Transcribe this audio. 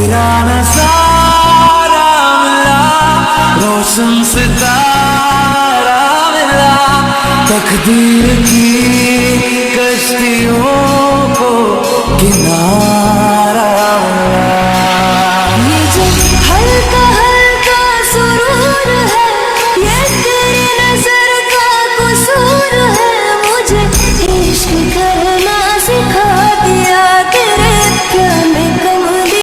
तेरा नजारा मिला, रोशन सितारा मिला, तकदीर की कश्तियों को किनारा